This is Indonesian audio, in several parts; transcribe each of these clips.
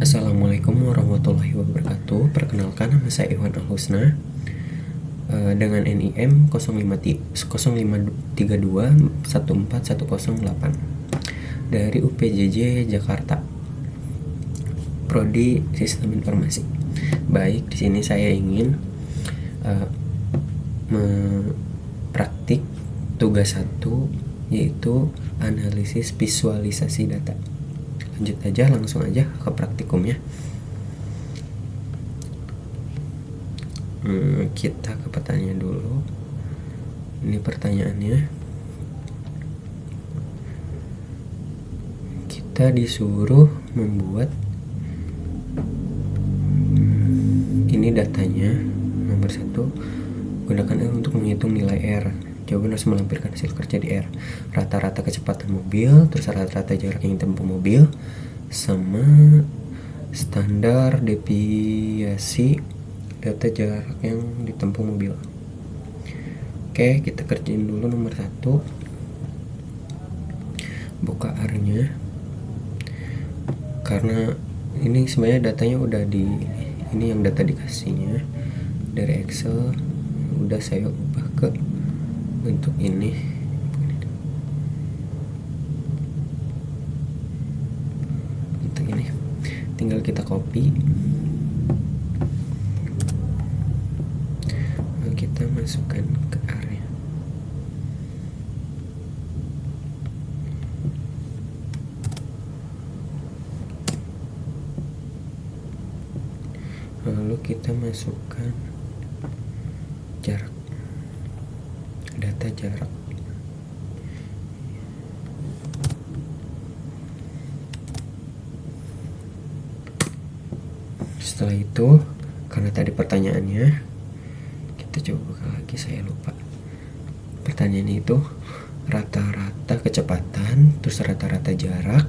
Assalamualaikum warahmatullahi wabarakatuh. Perkenalkan, nama saya Iwan Al-Husna dengan NIM 0532 14108 dari UPJJ Jakarta, Prodi Sistem Informasi. Baik, di sini saya ingin mempraktik tugas 1, yaitu analisis visualisasi data. Lanjut aja, langsung aja ke praktikumnya. Kita ke pertanyaan dulu. Ini pertanyaannya. Kita disuruh membuat ini datanya. Nomor 1, gunakan R untuk menghitung nilai R. Jawaban harus melampirkan hasil kerja di R. Rata-rata kecepatan mobil, terus rata-rata jarak yang ditempuh mobil, sama standar deviasi data jarak yang ditempuh mobil. Oke, kita kerjain dulu nomor 1. Buka R-nya. Karena ini sebenarnya datanya udah ini yang data dikasihnya dari Excel, udah saya ubah ke bentuk ini. Bentuk ini. Tinggal kita copy. Lalu kita masukkan ke area. Lalu kita masukkan jarak. Data jarak. Setelah itu, karena tadi pertanyaannya, kita coba buka lagi, saya lupa. Pertanyaannya itu rata-rata kecepatan, terus rata-rata jarak,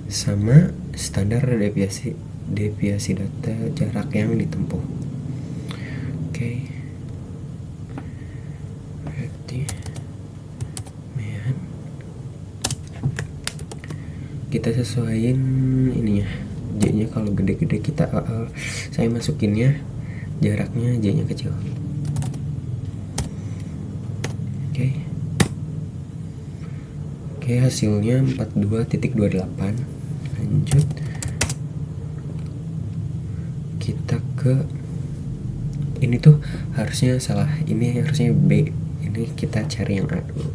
sama standar deviasi data jarak yang ditempuh. Oke. Kita sesuaiin ininya, J-nya kalau gede-gede kita saya masukinnya jaraknya J-nya kecil. Oke, hasilnya 42.28. Lanjut, kita ke ini tuh harusnya salah, ini harusnya B, ini kita cari yang A dulu.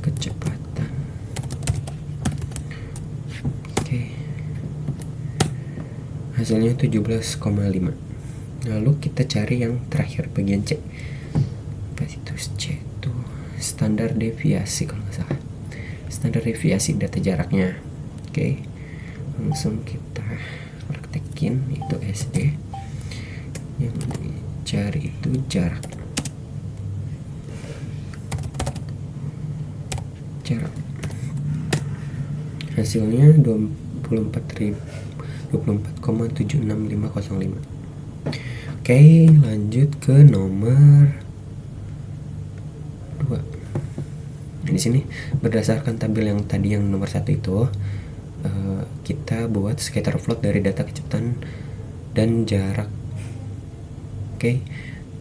Kecepatan. Hasilnya 17,5. Lalu kita cari yang terakhir, bagian C. Apa itu C itu? Standar deviasi kalau nggak salah. Standar deviasi data jaraknya. Oke. Langsung kita praktekin, itu SD. Yang dicari itu jarak. Hasilnya 24,76505. Oke, lanjut ke nomor 2. Di sini berdasarkan tabel yang tadi yang nomor 1 itu, kita buat scatter plot dari data kecepatan dan jarak. Oke,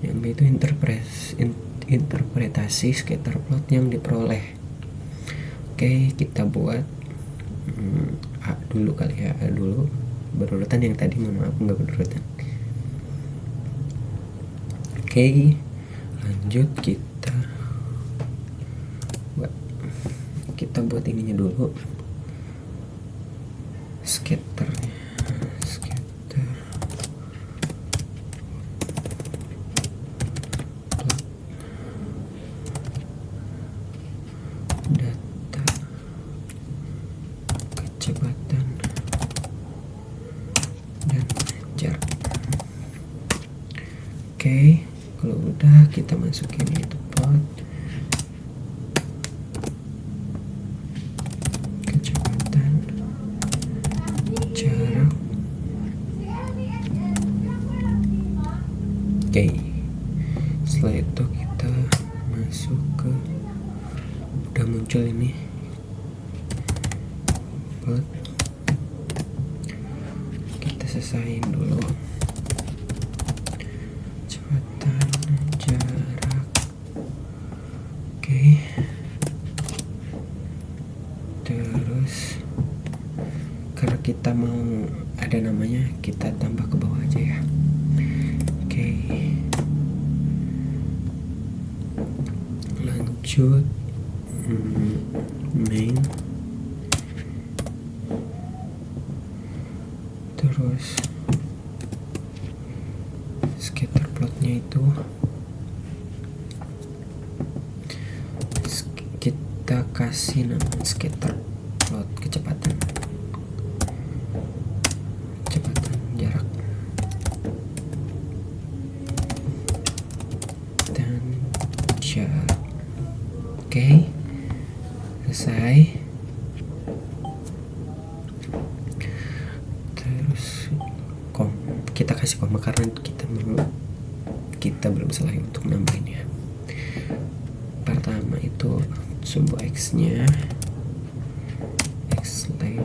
yang B itu interpretasi scatter plot yang diperoleh. Oke, kita buat A dulu kali ya, A dulu. Berurutan yang tadi, mohon maaf nggak berurutan. Oke, lanjut kita buat ininya dulu, scatter data kecepatan dan jarak. Oke, kalau udah kita masukin itu plot kecepatan, jarak. Oke, setelah itu kita masuk ke, udah muncul ini plot selesain dulu kecepatan jarak. Oke. Terus karena kita mau ada namanya, kita tambah ke bawah aja ya. Oke. Lanjut main. Terus scatter plotnya itu kita kasih nama scatter plot kecepatan jarak dan jarak. Oke, selesai. Terus kita kasih koma karena kita belum selesai untuk nambahinnya. Pertama itu sebuah x nya x lab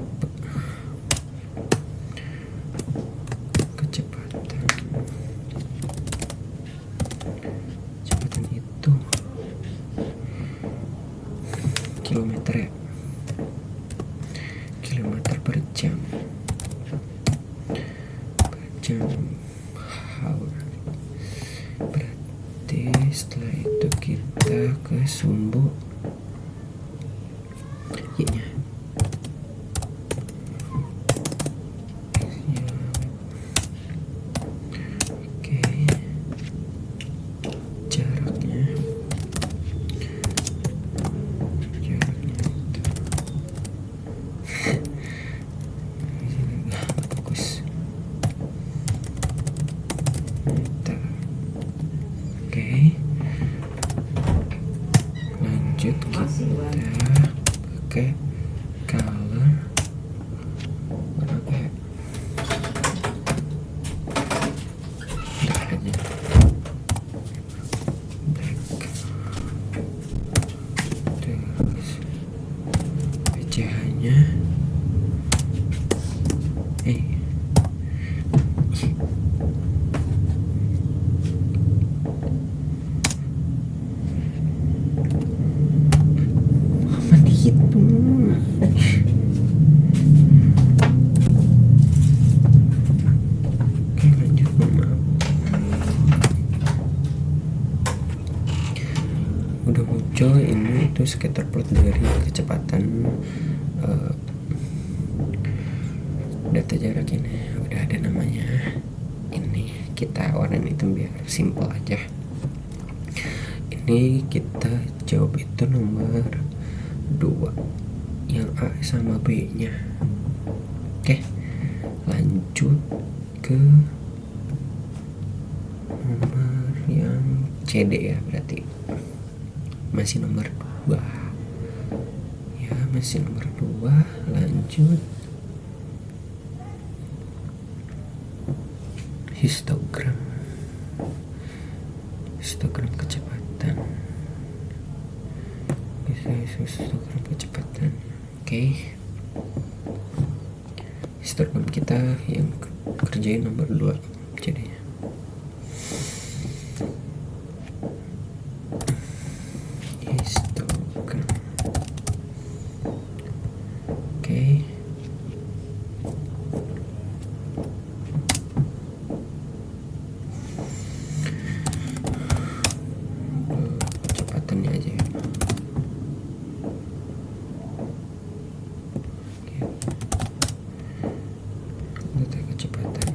kecepatan itu kilometer ya, kilometer per jam hour. Berarti setelah itu kita ke sumbu y-nya. Oke, jaraknya itu bagus. Meter. Oke, lanjut kita pakai color warna kayak black aja, black. Terus PCH nya dihitung. Oke, lanjut. Maaf, udah muncul ini itu scatter plot dari kecepatan data jarak ini. Udah ada namanya, ini kita warnain hitam biar simple aja. Ini kita jawab itu nomor 2 yang A sama B nya. Oke, lanjut ke nomor yang CD ya, berarti masih nomor 2 ya, masih nomor 2. Lanjut histogram kecepatan. Histogram kecepatan. Oke, histogram kita yang kerjain nomor 2 jadinya. Histogram. Oke, kecepatannya aja ya. Data kecepatan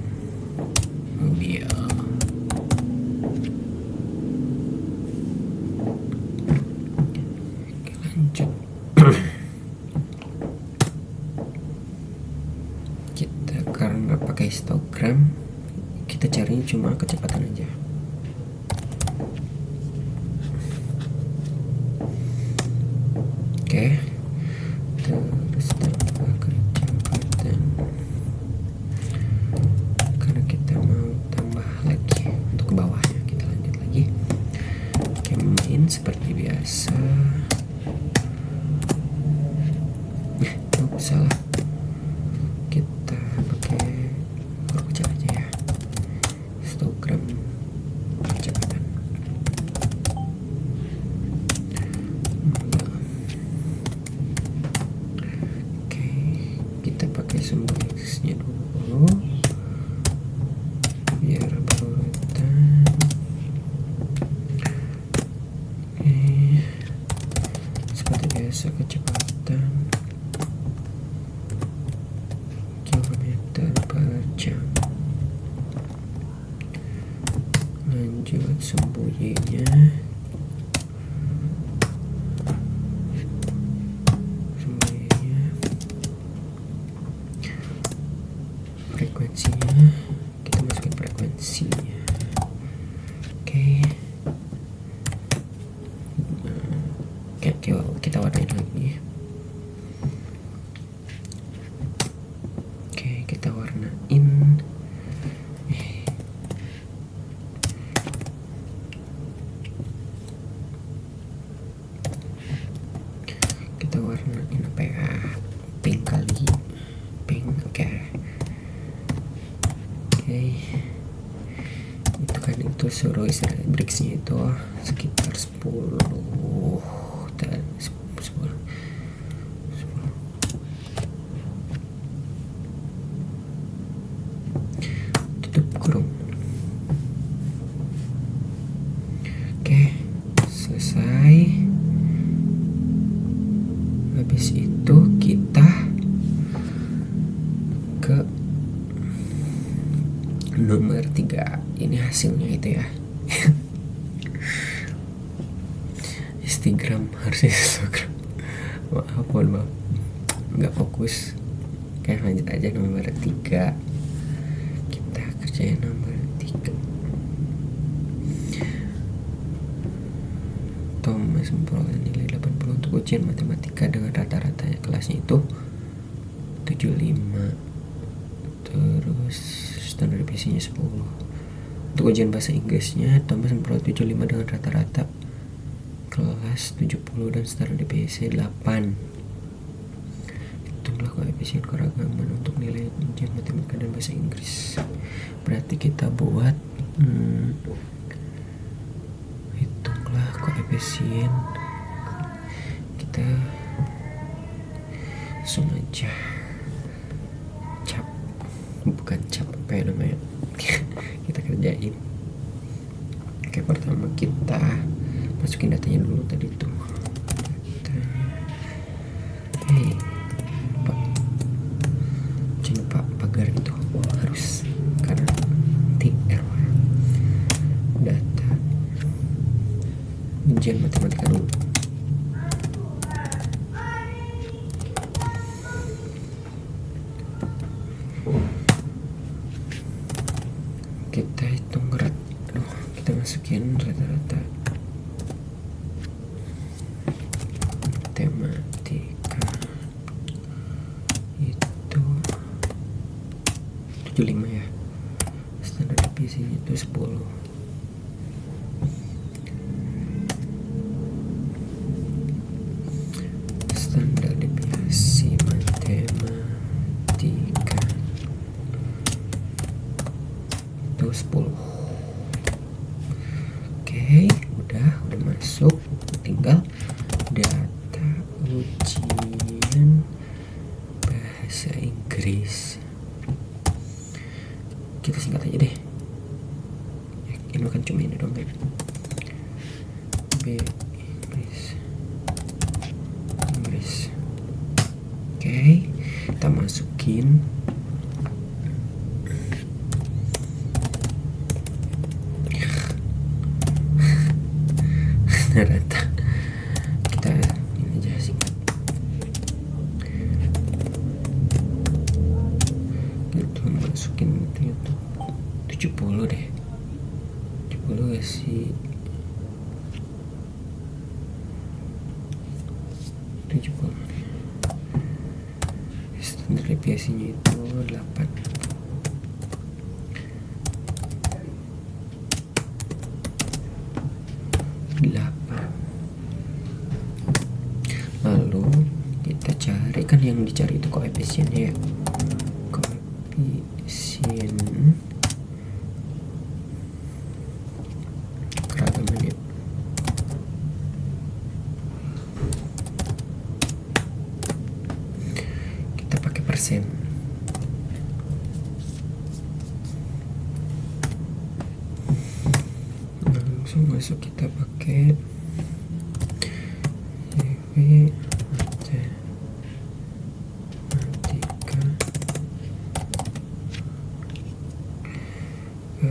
mobil. Oke, lanjut. Kita karena pakai histogram, kita carinya cuma kecepatan aja. Oke, terus tambah kecepatan karena kita mau tambah lagi untuk ke bawahnya. Kita lanjut lagi. Oke, main seperti biasa. Salah, kita pakai huruf sumbu Y-nya, frekuensinya kita masukin frekuensinya. Oke. Kita warnain lagi. Oke, kita warnain. Kita warnain apa ya? Pink kali. Pink, oke. Itu kan itu suruh istirahat breaksnya itu sekitar 10 dan 10. Tutup kurung. Oke, selesai. Habis itu kita ke nomor 3. Ini hasilnya itu ya. Instagram, harusnya Instagram. Maaf, nggak fokus. Oke, lanjut aja nomor 3. Kita kerjain nomor 3. Thomas memperoleh nilai 80 untuk ujian matematika dengan rata-rata kelasnya itu 75. Terus standar deviasinya 10. Untuk ujian bahasa Inggrisnya, Thomas memperoleh 75 dengan rata-rata kelas 70 dan standar deviasi 8. Hitunglah koefisien keragaman untuk nilai ujian matematika dan bahasa Inggris. Berarti kita buat hitunglah koefisien. Kita langsung aja bukan cap, apa ya namanya. Kita kerjain. Oke, pertama kita masukin datanya dulu tadi tuh. Jangan lupa pagar itu harus, karena nanti error. Data ujian matematika dulu. Kita hitung kita masukin rata-rata matematika itu 75 ya. Standar deviasinya itu 10. Standar deviasi matematika itu 10. Oke, udah masuk. Tinggal data ujian bahasa Inggris. Kita singkat aja deh. Ini kan cuma ini dong, Inggris. Oke, kita masukin rata. Kita ini aja singkat. Gitu, masukin itu 70 deh. 70 ya sih. 70. Standar deviasinya itu 8. Lalu kita cari, kan yang dicari itu koefisiennya ya. Koefisien keragamannya. Kita pakai persen. Langsung masuk, kita pakai matematika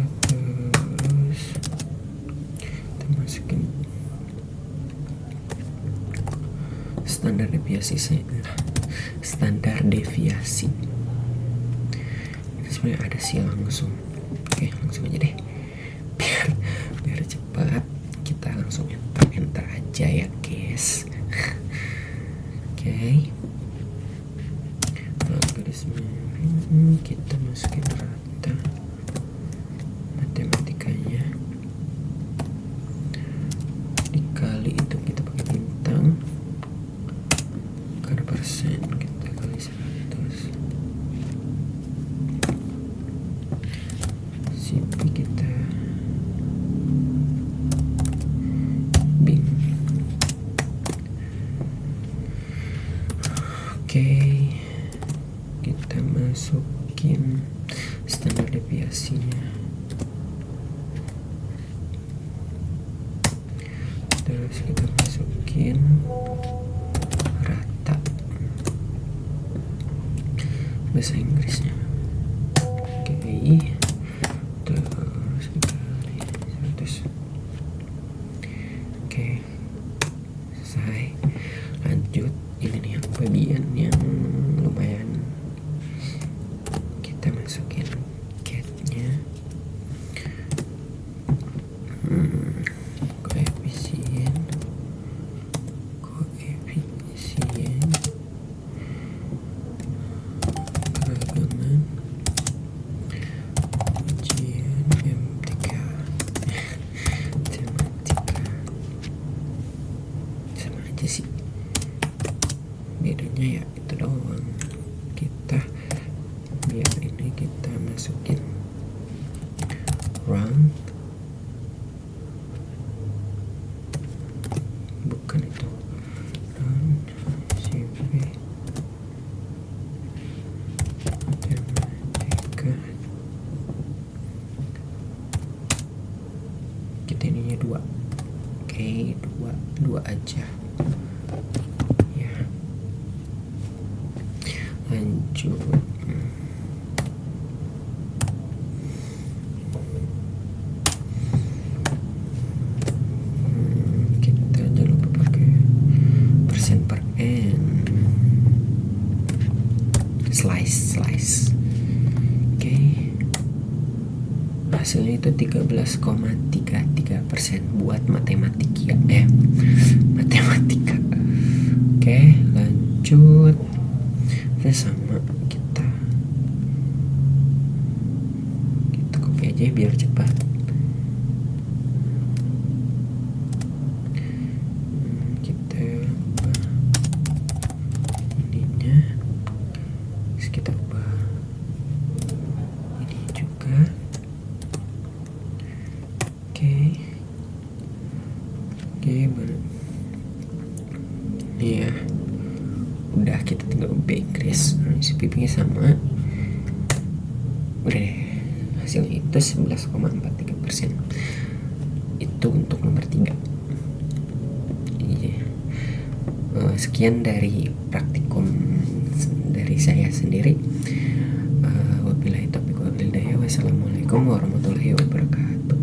terus standar deviasi. Ini sebenarnya ada sih langsung. Oke, langsung aja deh. Biar cepat, kita langsung enter aja ya guys. Oke. Garis miring kita masukin rata matematikanya, dikali itu kita pakai bintang, karena persen kita kali 100, CP kita bing. Oke, kita masukin standar deviasinya, terus kita masukin rata bahasa Inggrisnya. Oke, terus dikali 100. Oke, selesai. Lanjut, ini nih yang bagian yang lumayan. Kita masukin cat-nya, koefisien keragaman ujian MTK matematika. Sama aja sih, bedanya ya itu doang. Kita biar ini kita masukin round, bukan itu round CV matematika. Kita ininya 2. Oke, 2 aja ya. Lanjut, kita jangan lupa pakai persen per n, slice. Oke, hasilnya itu 13,33% buat matematika. Oke, lanjut. Sama kita copy aja biar cepat. Kita ubah ininya, terus kita ubah ini juga. Oke, ya udah, kita tinggal backtrace. Si pipinya sama, udah deh. Hasilnya itu 11,43%. Itu untuk nomor 3. Iya. Sekian dari praktikum dari saya sendiri. Wabillahi taufiq wal hidayah. Wassalamualaikum warahmatullahi wabarakatuh.